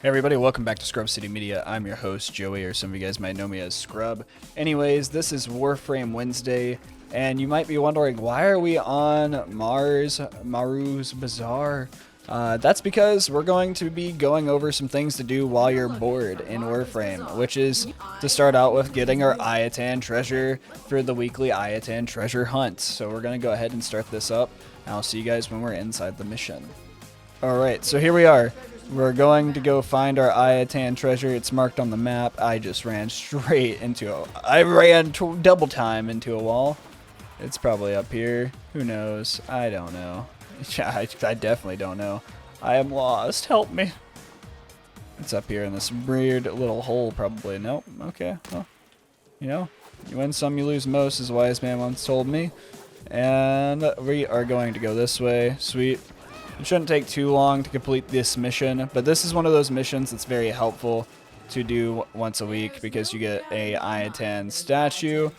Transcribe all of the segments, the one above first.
Hey everybody, welcome back to ScrubCityMedia. I'm your host, Joey, or some of you guys might know me as Scrub. Anyways, this is Warframe Wednesday, and you might be wondering, why are we on Maru's Bazaar? That's because we're going to be going over some things to do while you're bored in Warframe, which is to start out with getting our Ayatan treasure for the weekly Ayatan treasure hunt. So we're going to go ahead and start this up, and I'll see you guys when we're inside the mission. Alright, so here we are. We're going to go find our Ayatan treasure. It's marked on the map. I just ran straight into I ran double time into a wall. It's probably up here. Who knows? I don't know. I definitely don't know. I am lost. Help me. It's up here in this weird little hole probably. Nope. Okay. Well, you know, you win some, you lose most, as a wise man once told me. And we are going to go this way. Sweet. It shouldn't take too long to complete this mission, but this is one of those missions that's very helpful to do once a week because you get a Ayatan statue,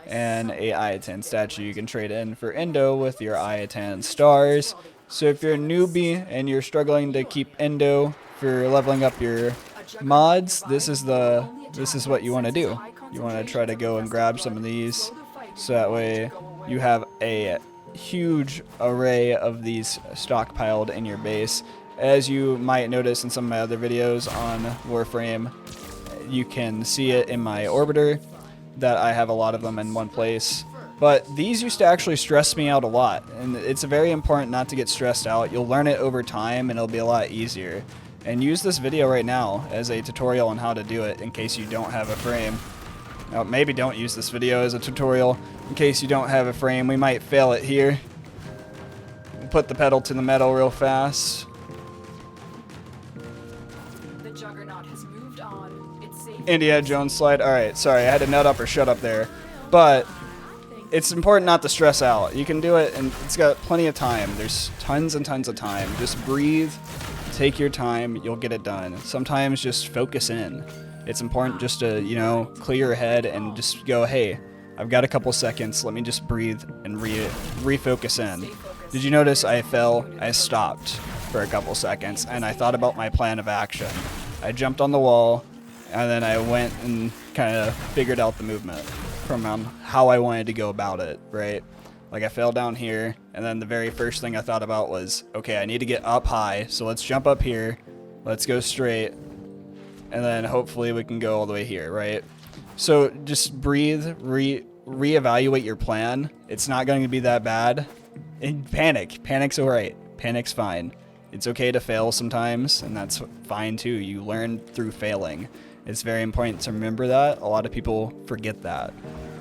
and a Ayatan statue you can trade in for Endo with your Ayatan stars. So if you're a newbie and you're struggling to keep Endo for leveling up your mods, this is what you want to do. You want to try to go and grab some of these, so that way you have a huge array of these stockpiled in your base. As you might notice in some of my other videos on Warframe, you can see it in my orbiter that I have a lot of them in one place. But these used to actually stress me out a lot, and it's very important not to get stressed out. You'll learn it over time and it'll be a lot easier. And use this video right now as a tutorial on how to do it in case you don't have a frame. Now, maybe don't use this video as a tutorial in case you don't have a frame. We might fail it here. We'll put the pedal to the metal real fast. The Juggernaut has moved on. It's safe. Indiana Jones slide. Alright, sorry, I had to nut up or shut up there. But it's important not to stress out. You can do it, and it's got plenty of time. There's tons and tons of time. Just breathe, take your time, you'll get it done. Sometimes just focus in. It's important just to, you know, clear your head and just go, hey, I've got a couple seconds, let me just breathe and refocus in. Did you notice I fell? I stopped for a couple seconds and I thought about my plan of action. I jumped on the wall and then I went and kind of figured out the movement from how I wanted to go about it, right? Like I fell down here and then the very first thing I thought about was, okay, I need to get up high, so let's jump up here, let's go straight, and then hopefully we can go all the way here, right? So just breathe, reevaluate your plan. It's not going to be that bad. And panic. Panic's alright. Panic's fine. It's okay to fail sometimes, and that's fine too. You learn through failing. It's very important to remember that. A lot of people forget that.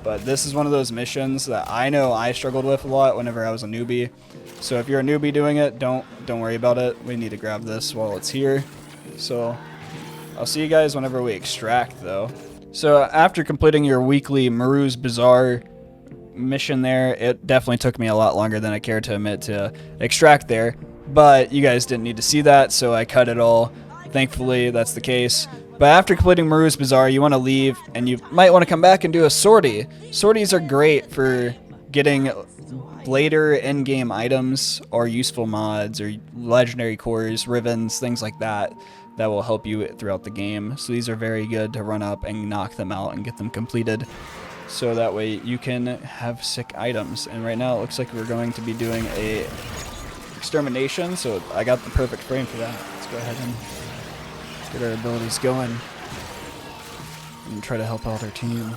But this is one of those missions that I know I struggled with a lot whenever I was a newbie. So if you're a newbie doing it, don't worry about it. We need to grab this while it's here. So I'll see you guys whenever we extract, though. So after completing your weekly Maru's Bazaar mission there, it definitely took me a lot longer than I care to admit to extract there. But you guys didn't need to see that, so I cut it all. Thankfully, that's the case. But after completing Maru's Bazaar, you want to leave, and you might want to come back and do a sortie. Sorties are great for getting later in-game items or useful mods or legendary cores, ribbons, things like that. That will help you throughout the game. So these are very good to run up and knock them out and get them completed. So that way you can have sick items. And right now it looks like we're going to be doing a extermination. So I got the perfect frame for that. Let's go ahead and get our abilities going and try to help out our team.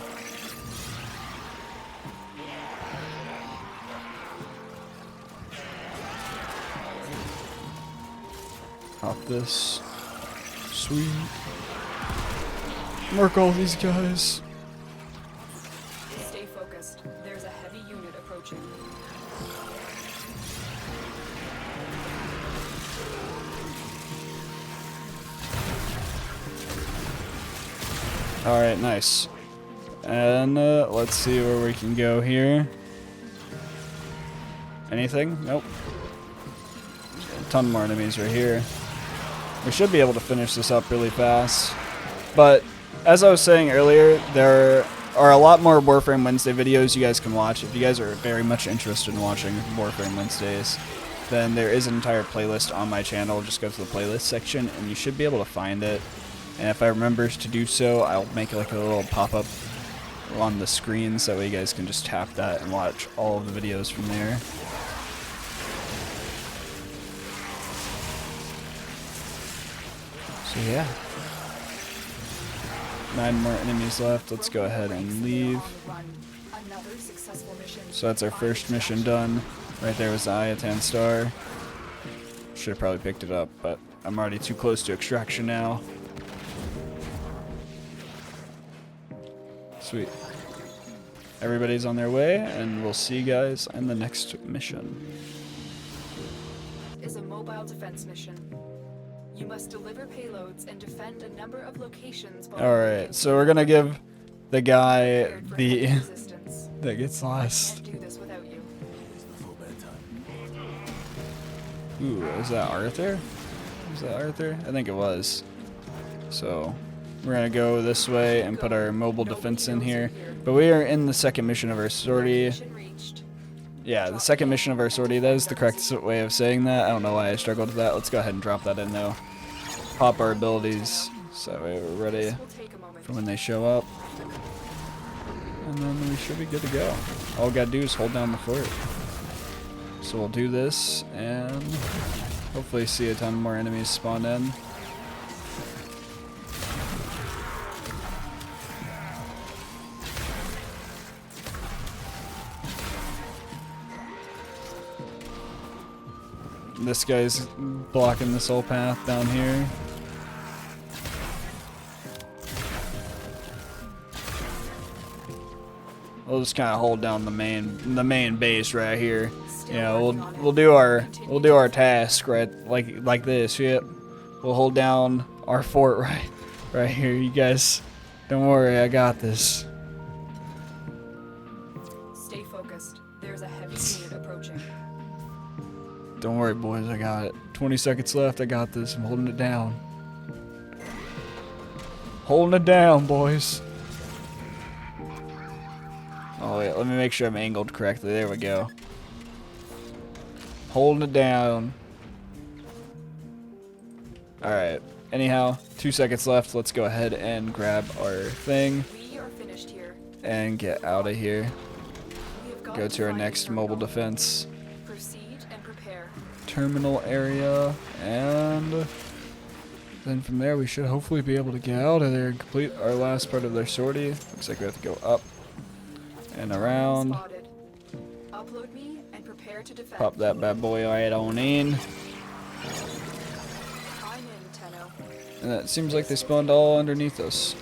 Hop this. Sweet. Mark all these guys. Stay focused. There's a heavy unit approaching. Alright, nice. And let's see where we can go here. Anything? Nope. A ton more enemies right here. We should be able to finish this up really fast. But as I was saying earlier, there are a lot more Warframe Wednesday videos you guys can watch if you guys are very much interested in watching Warframe Wednesdays. then there is an entire playlist on my channel. Just go to the playlist section and you should be able to find it. And if I remember to do so, I'll make like a little pop-up on the screen so that way you guys can just tap that and watch all of the videos from there. So yeah. 9 more enemies left. Let's go ahead and leave. So that's our first mission done. Right there was the Ayatan star. Should have probably picked it up, but I'm already too close to extraction now. Sweet. Everybody's on their way, and we'll see you guys in the next mission. Is a mobile defense mission. You must deliver payloads and defend a number of locations. Alright, so we're gonna give the guy the that gets lost. Ooh, is that Arthur? Is that Arthur? I think it was. So we're gonna go this way and put our mobile defense in here. But we are in the second mission of our sortie. Yeah, the second mission of our sortie. That is the correct way of saying that. I don't know why I struggled with that. Let's go ahead and drop that in though. Pop our abilities so that way we're ready for when they show up. And then we should be good to go. All we gotta do is hold down the fort. So we'll do this and hopefully see a ton more enemies spawn in. This guy's blocking this whole path down here. We'll just kind of hold down the main base right here. Yeah, we'll do our task right like this. Yep, we'll hold down our fort right here. You guys, don't worry, I got this. Stay focused. There's a heavy unit approaching. Don't worry, boys, I got it. 20 seconds left. I got this. I'm holding it down. Holding it down, boys. Oh wait, let me make sure I'm angled correctly. There we go. Holding it down. Alright. Anyhow, 2 seconds left. Let's go ahead and grab our thing. We are finished here. And get out of here. Go to our next mobile defense. Proceed and prepare. Terminal area. And then from there we should hopefully be able to get out of there and complete our last part of their sortie. Looks like we have to go up and around. Spotted. Upload me and prepare to defend. Pop that bad boy right on in. I'm in, Tenno. And it seems like they spawned all underneath us.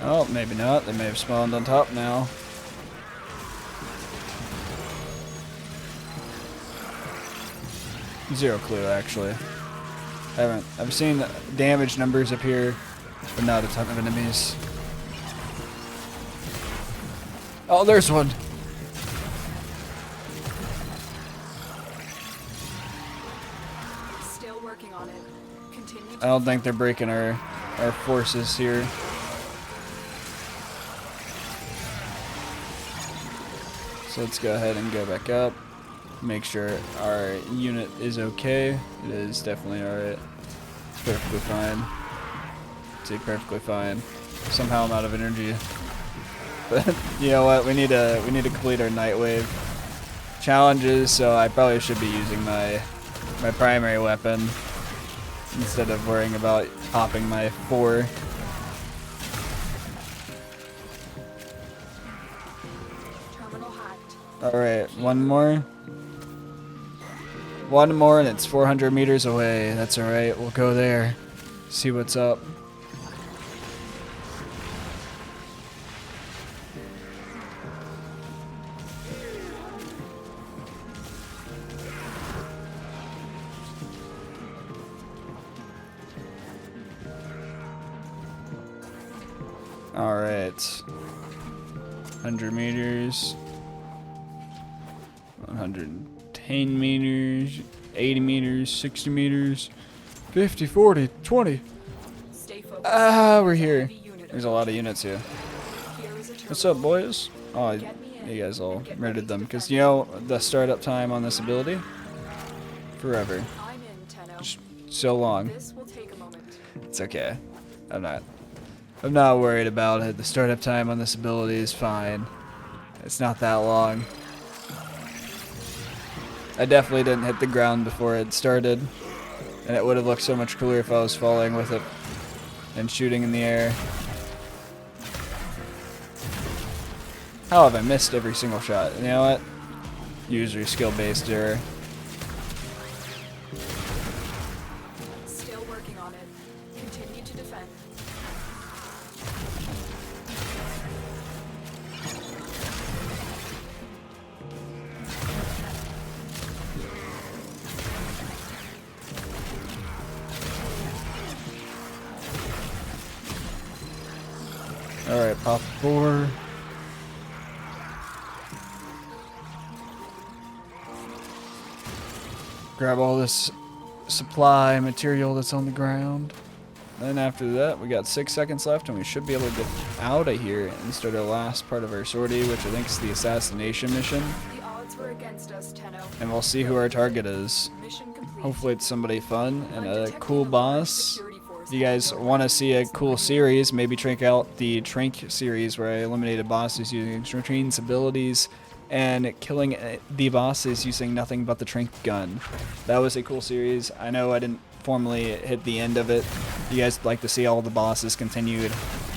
Oh, maybe not. They may have spawned on top now. Zero clue, actually. I've seen damage numbers up here, but not a ton of enemies. Oh, there's one. Still working on it. Continue. I don't think they're breaking our forces here. So let's go ahead and go back up. Make sure our unit is okay. It is definitely alright. Perfectly fine. See, perfectly fine. Somehow I'm out of energy. But you know what? We need to complete our night wave challenges. So I probably should be using my primary weapon instead of worrying about popping my 4. Terminal hacked. Alright, one more. One more and it's 400 meters away. That's alright, we'll go there. See what's up. Alright. 100 meters. 110 meters. 80 meters. 60 meters. 50, 40, 20. Stay focused. Ah, we're here. There's a lot of units here. What's up, boys? Oh, you guys all murdered them. Because, you know, the startup time on this ability? Forever. Just so long. It's okay. I'm not worried about it. The startup time on this ability is fine. It's not that long. I definitely didn't hit the ground before it started. And it would have looked so much cooler if I was falling with it and shooting in the air. How have I missed every single shot? You know what? User skill-based error. Still working on it. Continue to defend. Alright, pop 4. Grab all this supply material that's on the ground. Then after that, we got 6 seconds left and we should be able to get out of here and start our last part of our sortie, which I think is the assassination mission. The odds were against us, Tenno. And we'll see who our target is. Mission complete. Hopefully it's somebody fun and a cool boss. If you guys want to see a cool series, maybe check out the Trank series where I eliminated bosses using Trank's abilities and killing the bosses using nothing but the Trank gun. That was a cool series. I know I didn't formally hit the end of it. If you guys would like to see all the bosses continued,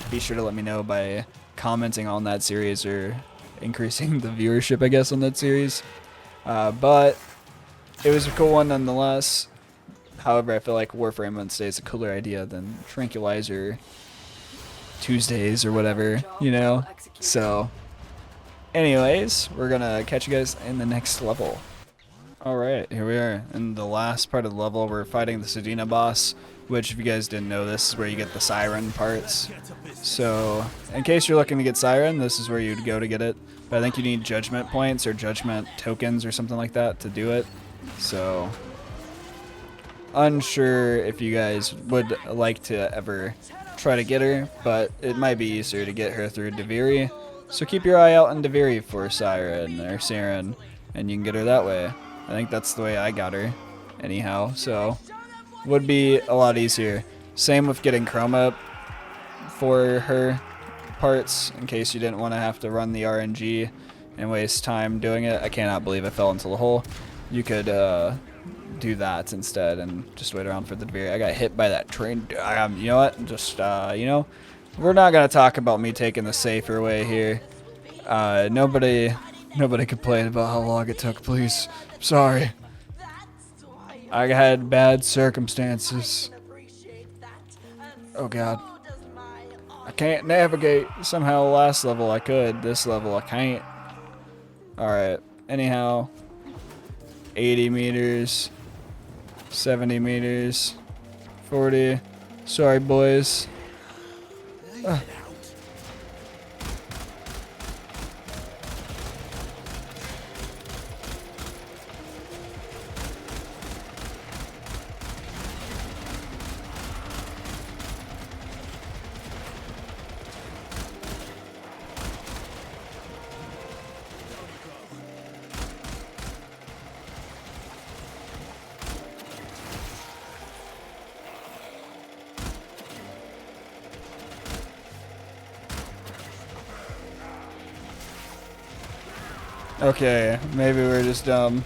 be sure to let me know by commenting on that series or increasing the viewership, I guess, on that series. But it was a cool one nonetheless. However, I feel like Warframe Wednesday is a cooler idea than Tranquilizer Tuesdays or whatever, you know? So, anyways, we're gonna catch you guys in the next level. Alright, here we are. In the last part of the level, we're fighting the Sedina boss, which, if you guys didn't know, this is where you get the Siren parts. So, in case you're looking to get Siren, this is where you'd go to get it. But I think you need Judgment points or Judgment tokens or something like that to do it. So, unsure if you guys would like to ever try to get her, but it might be easier to get her through Deviri. So keep your eye out on Deviri for Siren or Siren, and you can get her that way. I think that's the way I got her, anyhow, so would be a lot easier. Same with getting Chroma for her parts, in case you didn't want to have to run the RNG and waste time doing it. I cannot believe I fell into the hole. You could do that instead and just wait around for the Deviri. I got hit by that train. You know what? Just, you know, we're not going to talk about me taking the safer way here. Nobody complained about how long it took, please. Sorry. I had bad circumstances. Oh god. I can't navigate. Somehow last level I could. This level I can't. Alright. Anyhow. 80 meters. 70 meters. 40. Sorry, boys. Okay, maybe we're just dumb.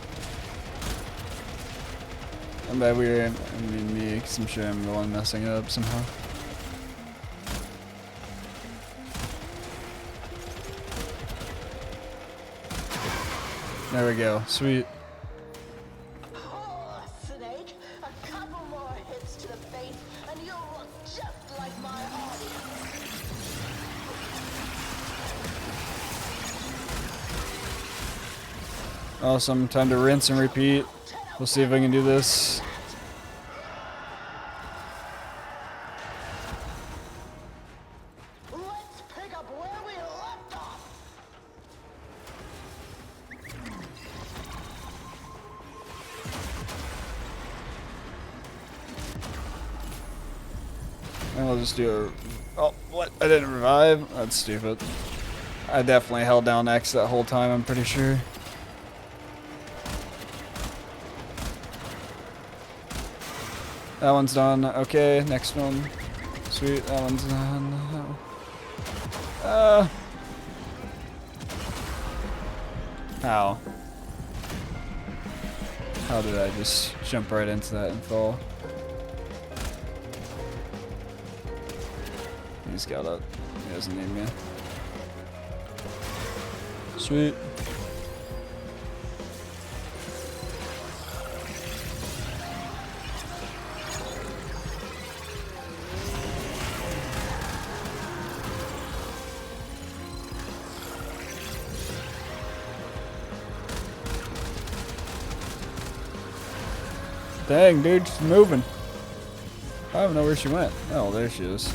I bet we're, I mean me, because I'm sure I'm the one messing up somehow. There we go, sweet. Oh, Snake, a couple more hits to the face, and you'll look just like my audience. Awesome, time to rinse and repeat. We'll see if I can do this. Let's pick up where we left off. Well, I'll just do a... Oh, what? I didn't revive? That's stupid. I definitely held down X that whole time, I'm pretty sure. That one's done. Okay, next one. Sweet, that one's done. How? How did I just jump right into that and fall? He's got it. He doesn't need me. Sweet. Dang, dude, she's moving. I don't know where she went. Oh, there she is.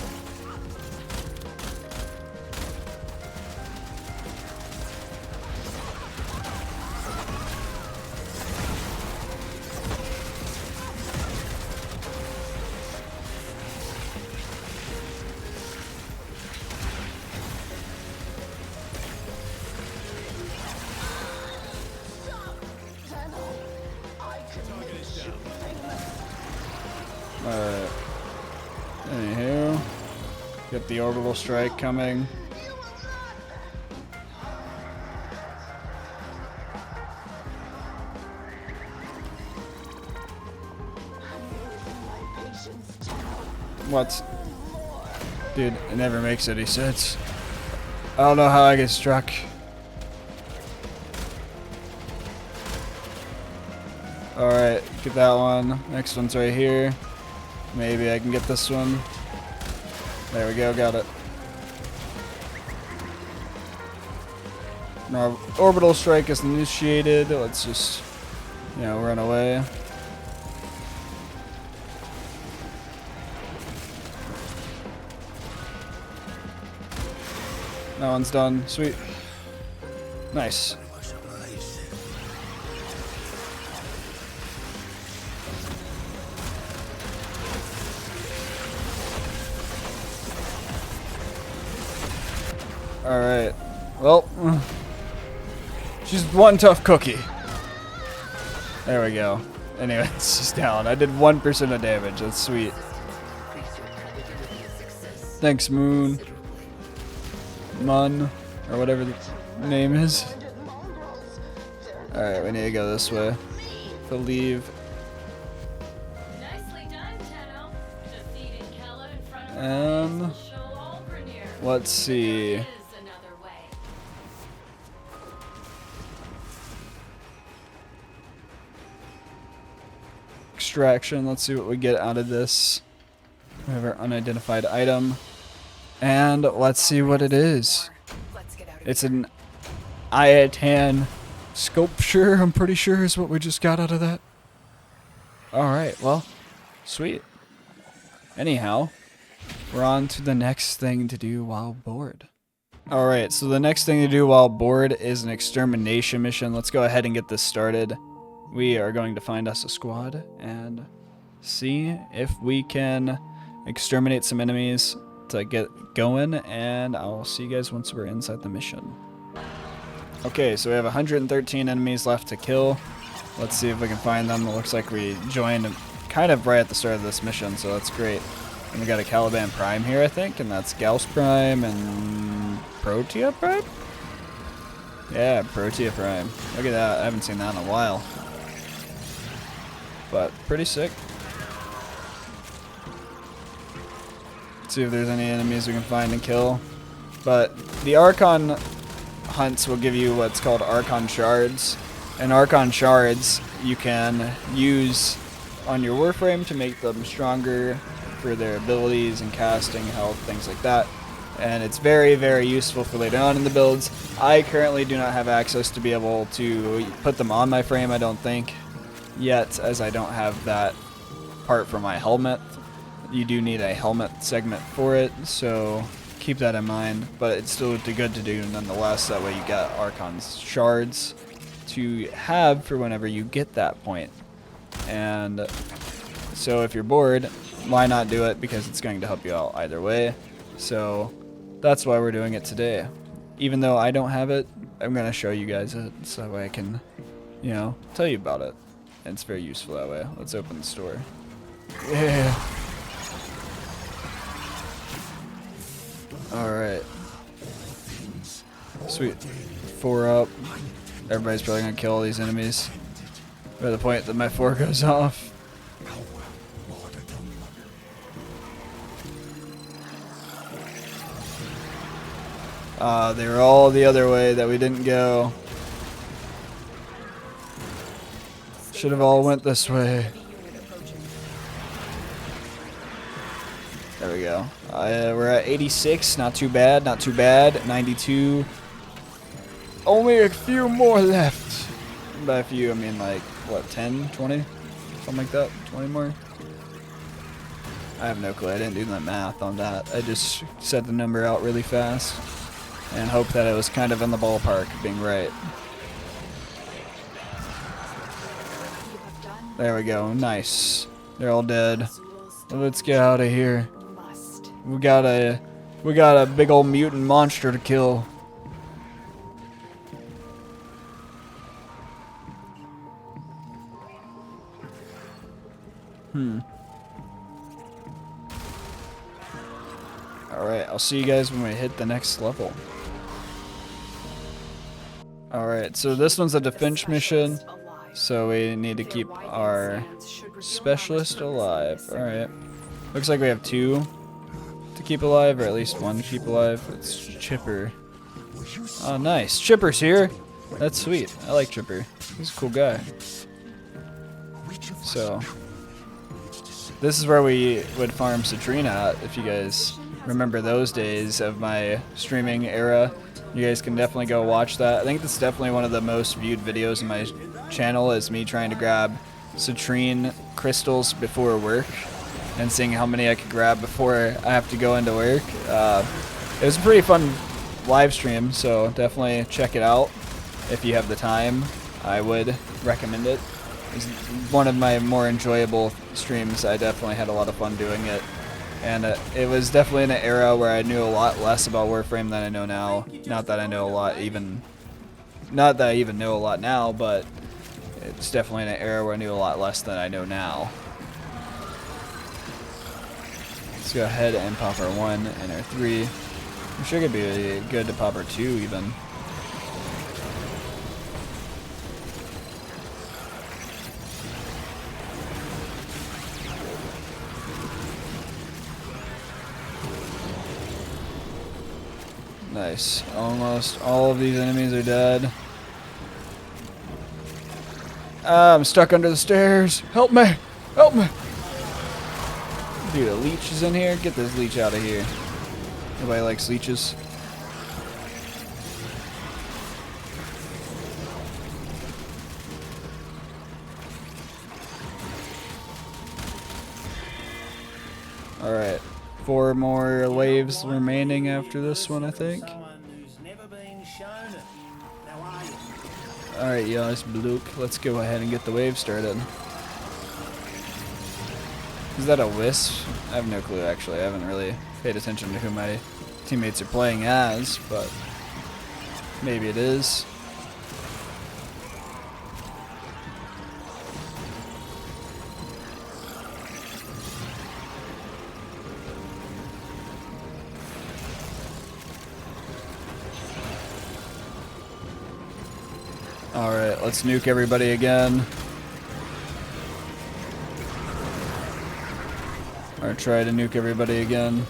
Alright. Anywho. Get the orbital strike coming. What? Dude, it never makes any sense. I don't know how I get struck. Alright, get that one. Next one's right here. Maybe I can get this one. There we go, got it. Now, orbital strike is initiated. Let's just, you know, run away. That one's done. Sweet. Nice. Alright. Well, she's one tough cookie. There we go. Anyway, she's down. I did 1% of damage. That's sweet. Thanks, Moon. Mun, or whatever the name is. Alright, we need to go this way. Believe. Let's see. Extraction. Let's see what we get out of this. We have our unidentified item. And let's see what it is. It's an Iatan sculpture, I'm pretty sure is what we just got out of that. Alright, well, sweet. Anyhow, we're on to the next thing to do while bored. Alright, so the next thing to do while bored is an extermination mission. Let's go ahead and get this started. We are going to find us a squad and see if we can exterminate some enemies to get going, and I'll see you guys once we're inside the mission. Okay, so we have 113 enemies left to kill. Let's see if we can find them. It looks like we joined kind of right at the start of this mission, so that's great. And we got a Caliban Prime here, I think, and that's Gauss Prime and Protea Prime? Yeah, Protea Prime. Look at that. I haven't seen that in a while. But pretty sick. Let's see if there's any enemies we can find and kill. But the Archon hunts will give you what's called Archon Shards. And Archon Shards you can use on your Warframe to make them stronger for their abilities and casting, health, things like that. And it's very, very useful for later on in the builds. I currently do not have access to be able to put them on my frame, I don't think, yet, as I don't have that part for my helmet. You do need a helmet segment for it, so keep that in mind. But it's still good to do nonetheless. That way you got Archon Shards to have for whenever you get that point. And so if you're bored, why not do it? Because it's going to help you out either way. So that's why we're doing it today. Even though I don't have it, I'm going to show you guys it so that way I can, you know, tell you about it. And it's very useful that way. Let's open the store. Yeah. Alright. Sweet. 4 up. Everybody's probably going to kill all these enemies by the point that my 4 goes off. They were all the other way that we didn't go. Should have all went this way. There we go. We're at 86. Not too bad. Not too bad. 92. Only a few more left. By a few, I mean like, what, 10, 20? Something like that. 20 more? I have no clue. I didn't do the math on that. I just said the number out really fast and hoped that it was kind of in the ballpark of being right. There we go. Nice. They're all dead. Let's get out of here. We got a big old mutant monster to kill. Alright, I'll see you guys when we hit the next level. Alright, so this one's a defense mission, so we need to keep our specialist alive. Alright. Looks like we have 2 to keep alive, or at least 1 to keep alive. It's Chipper. Oh, nice. Chipper's here! That's sweet. I like Chipper. He's a cool guy. So, this is where we would farm Citrine at, if you guys remember those days of my streaming era. You guys can definitely go watch that. I think that's definitely one of the most viewed videos on my channel, is me trying to grab Citrine crystals before work and seeing how many I could grab before I have to go into work. It was a pretty fun live stream, so definitely check it out if you have the time. I would recommend it. It's one of my more enjoyable streams. I definitely had a lot of fun doing it. And it was definitely in an era where I knew a lot less about Warframe than I know now. Not that I know a lot even... Not that I even know a lot now, but it's definitely in an era where I knew a lot less than I know now. Let's go ahead and pop our 1 and our 3. I'm sure it could be good to pop our 2 even. Nice. Almost all of these enemies are dead. I'm stuck under the stairs. Help me! Help me! Dude, a leech is in here. Get this leech out of here. Nobody likes leeches. Alright. 4 more waves remaining after this one, I think. Alright, yes, Blook. Let's go ahead and get the wave started. Is that a wisp? I have no clue, actually. I haven't really paid attention to who my teammates are playing as, but maybe it is. Alright, let's nuke everybody again. Or try to nuke everybody again.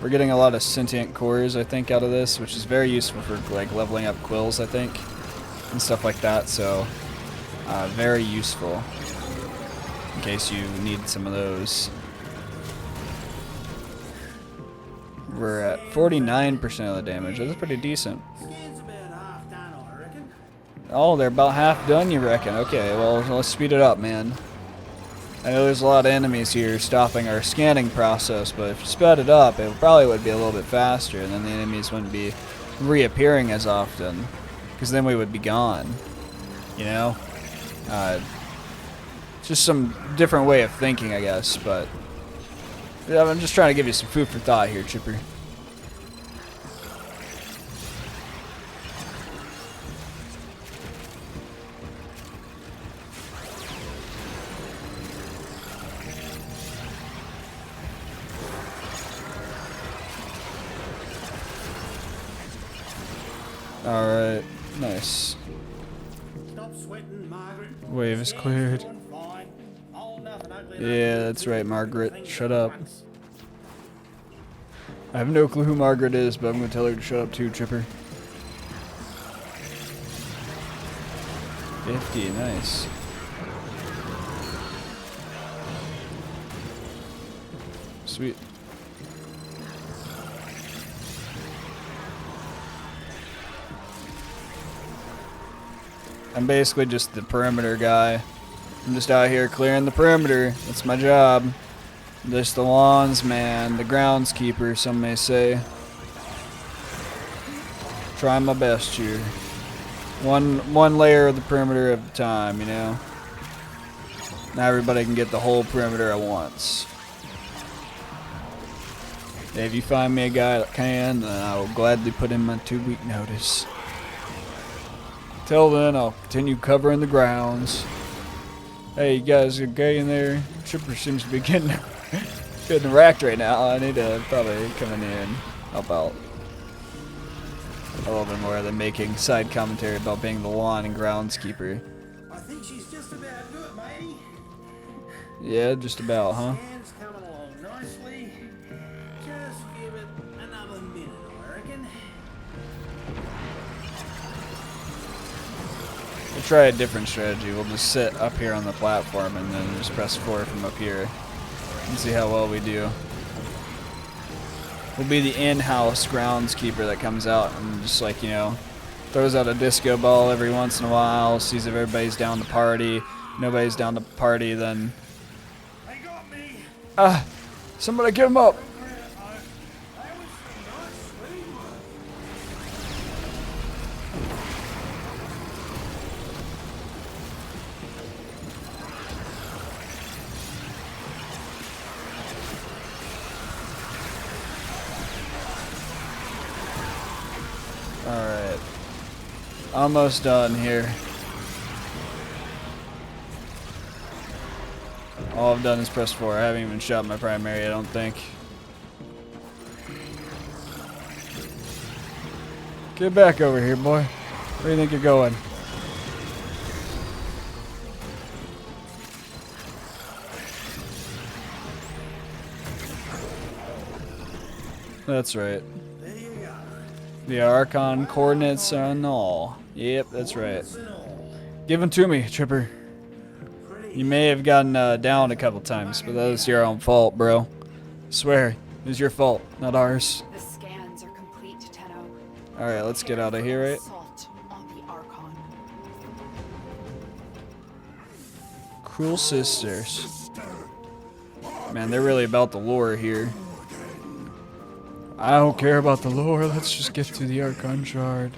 We're getting a lot of sentient cores, I think, out of this, which is very useful for like leveling up quills, I think, and stuff like that. So, very useful in case you need some of those. We're at 49% of the damage. That's pretty decent. Oh, they're about half done, you reckon? Okay, well, let's speed it up, man. I know there's a lot of enemies here stopping our scanning process, but if you sped it up, it probably would be a little bit faster, and then the enemies wouldn't be reappearing as often, because then we would be gone, you know? Just some different way of thinking, I guess, but yeah, I'm just trying to give you some food for thought here, Chipper. Alright, nice. Stop sweating, Margaret. Wave is cleared. Yeah, that's right, Margaret. Shut up. I have no clue who Margaret is, but I'm gonna tell her to shut up too, Chipper. 50, nice. Sweet. I'm basically just the perimeter guy. I'm just out here clearing the perimeter. That's my job. Just the lawns, man. The groundskeeper, some may say. Trying my best here. One layer of the perimeter at a time, you know. Not everybody can get the whole perimeter at once. If you find me a guy that can, then I will gladly put in my 2-week notice. Till then, I'll continue covering the grounds. Hey, you guys okay in there? Chipper seems to be getting racked right now. I need to probably come in here and help out a little bit more than making side commentary about being the lawn and groundskeeper. I think she's just about good, matey. Yeah, just about, huh? Scan's coming along nicely. Just give it another minute, I reckon. We'll try a different strategy. We'll just sit up here on the platform and then just press 4 from up here and see how well we do. We'll be the in-house groundskeeper that comes out and just, like, you know, throws out a disco ball every once in a while, sees if everybody's down to party. Nobody's down to party, then... They got me. Somebody get him up! Alright. Almost done here. All I've done is press 4. I haven't even shot my primary, I don't think. Get back over here, boy. Where do you think you're going? That's right. There you go. The Archon coordinates and all. Yep, that's right. Give them to me, Chipper. You may have gotten down a couple times, but that was your own fault, bro. Swear, it was your fault, not ours. The scans are complete, Tenno. Alright, let's get out of here, right? Assault on the Archon. Cruel sisters. Man, they're really about the lore here. I don't care about the lore, let's just get to the Archon Shard.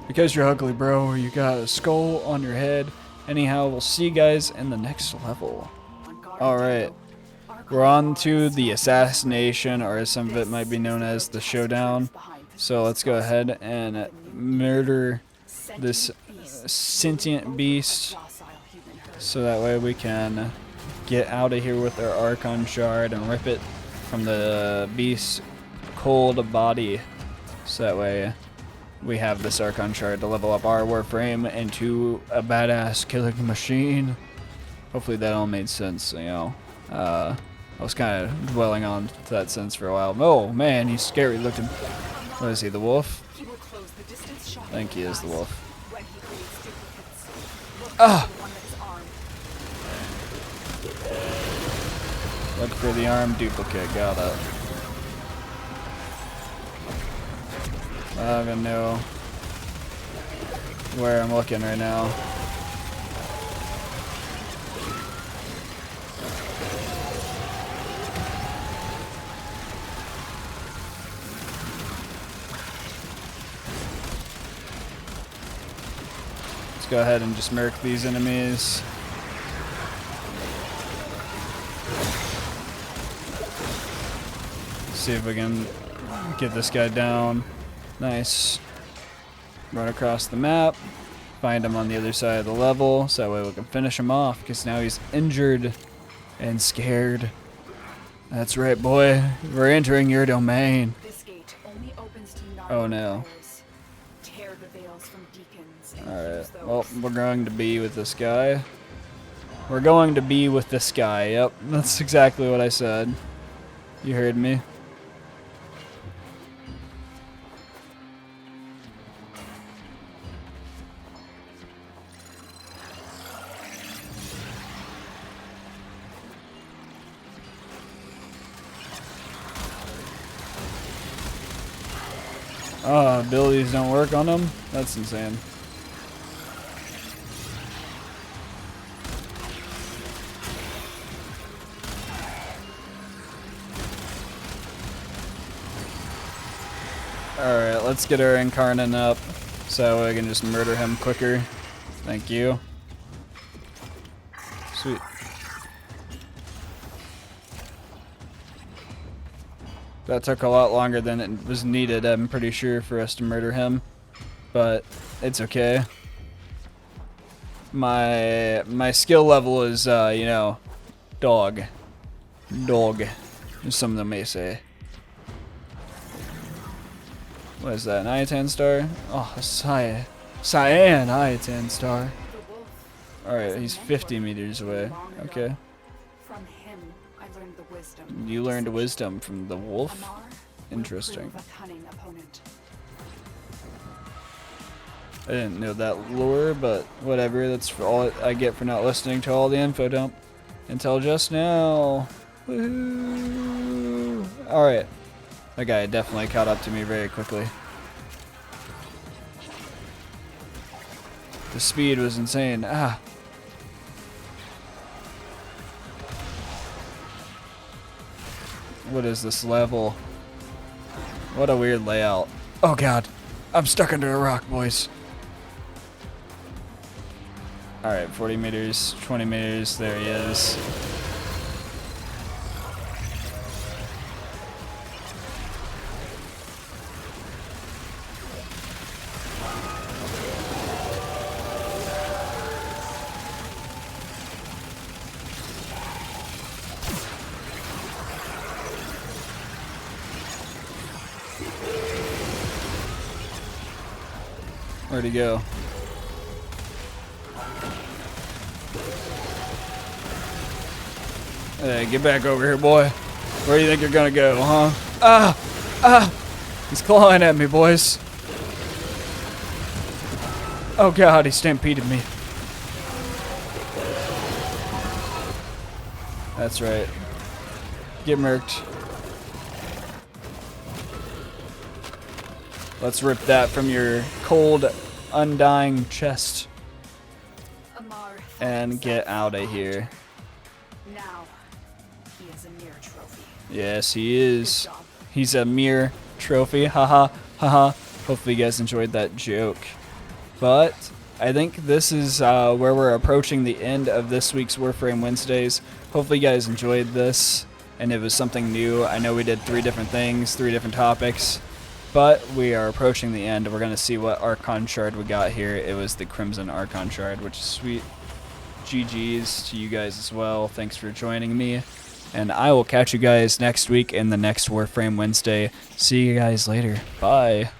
Because you're ugly, bro, you got a skull on your head. Anyhow, we'll see you guys in the next level. Alright, we're on to the assassination, or as some of it might be known as the showdown. So let's go ahead and murder this sentient beast, so that way we can get out of here with our Archon Shard and rip it from the beast's cold body. So that way we have this Archon Shard to level up our Warframe into a badass killing machine. Hopefully that all made sense, you know. I was kind of dwelling on that sense for a while. Oh man, he's scary looking. What is he, the wolf? He will close the distance shot I think he is the wolf. when he creates duplicates. Look Ah! for the one that is armed. Look for the armed duplicate, got it. I don't even know where I'm looking right now. Let's go ahead and just murk these enemies. see if we can get this guy down. Nice. Run across the map. Find him on the other side of the level, so that way we can finish him off, because now he's injured and scared. That's right, boy. We're entering your domain. This gate only opens to Oh, no. players. Tear the veils from deacons and Alright, use those. well, we're going to be with this guy. We're going to be with this guy. Yep, that's exactly what I said. You heard me. Oh, abilities don't work on him? That's insane. Alright, let's get our Incarnate up so I can just murder him quicker. Thank you. Sweet. That took a lot longer than it was needed, I'm pretty sure, for us to murder him. But it's okay. My skill level is, you know, dog. Dog, as some of them may say. What is that, an Iatan star? Oh, a cyan Iatan star. Alright, he's 50 meters away. Okay. From him, I learned the wisdom. You learned wisdom from the wolf? Amar Interesting. would prove a cunning opponent. I didn't know that lore, but whatever. That's all I get for not listening to all the info dump until just now. Woohoo! Alright. That guy definitely caught up to me very quickly. The speed was insane. Ah. What is this level? What a weird layout. Oh god. I'm stuck under a rock, boys. Alright, 40 meters, 20 meters, there he is. Where'd he go? Hey, get back over here, boy. Where do you think you're gonna go, huh? Ah! Ah! He's clawing at me, boys. Oh god, he stampeded me. That's right. Get murked. Let's rip that from your cold, undying chest Amar and get out of here. now he is a mere trophy. Yes, he is. He's a mere trophy. Haha, haha. Hopefully you guys enjoyed that joke. But I think this is where we're approaching the end of this week's Warframe Wednesdays. Hopefully you guys enjoyed this and it was something new. I know we did 3 different things, 3 different topics. But we are approaching the end. We're going to see what Archon Shard we got here. It was the Crimson Archon Shard, which is sweet. GG's to you guys as well. Thanks for joining me. And I will catch you guys next week in the next Warframe Wednesday. See you guys later. Bye.